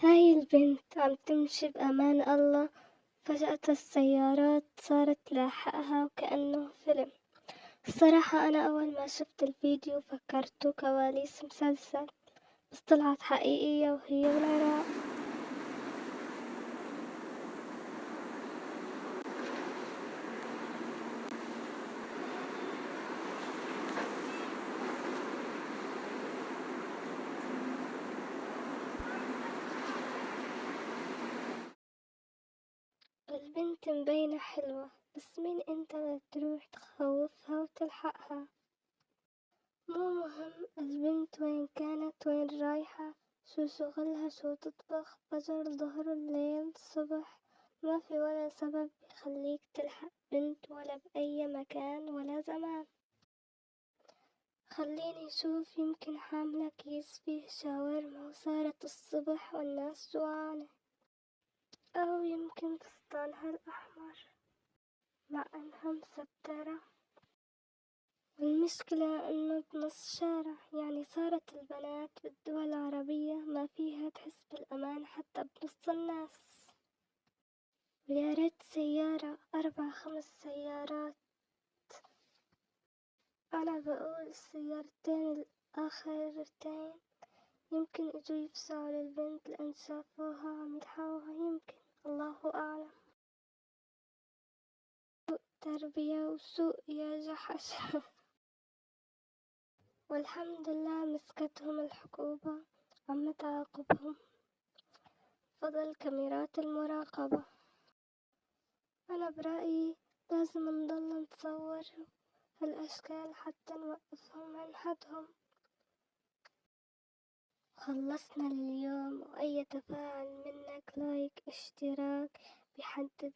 هاي البنت عم تمشي بأمان الله، فجأة السيارات صارت تلاحقها وكأنه فيلم. الصراحة أنا أول ما شفت الفيديو فكرته كواليس مسلسل، بس طلعت حقيقية وهي بالعراق. البنت مبينة حلوة، بس مين انت لتروح تخوفها وتلحقها؟ مو مهم البنت وين كانت وين رايحة، شو شغلها، شو تطبخ، فجر ظهر الليل صبح، ما في ولا سبب يخليك تلحق بنت ولا بأي مكان ولا زمان. خليني أشوف، يمكن حاملة كيس فيه شاورما وصارت الصبح والناس جوعانة، أو يمكن فستانها الأحمر مع إنها مسكرة. والمشكلة إنه بنص شارع، يعني صارت البنات بالدول العربية ما فيها تحس بالأمان حتى بنص الناس. ويا ريت سيارة 4 5 سيارات. أنا بقول السيارتين الآخرتين يمكن إجوا يفزعوا للبنت لأن شافوها عم يلحقوها، يمكن، الله أعلم. سوء تربية وسوء يا جحش. والحمد لله مسكتهم الحكومة عم تعاقبهم، فضل كاميرات المراقبة. أنا برأيي لازم نضل نصور هالأشكال حتى نوقفهم عن حدهم. خلصنا لليوم، وأي تفاعل منك لايك اشتراك بيحدد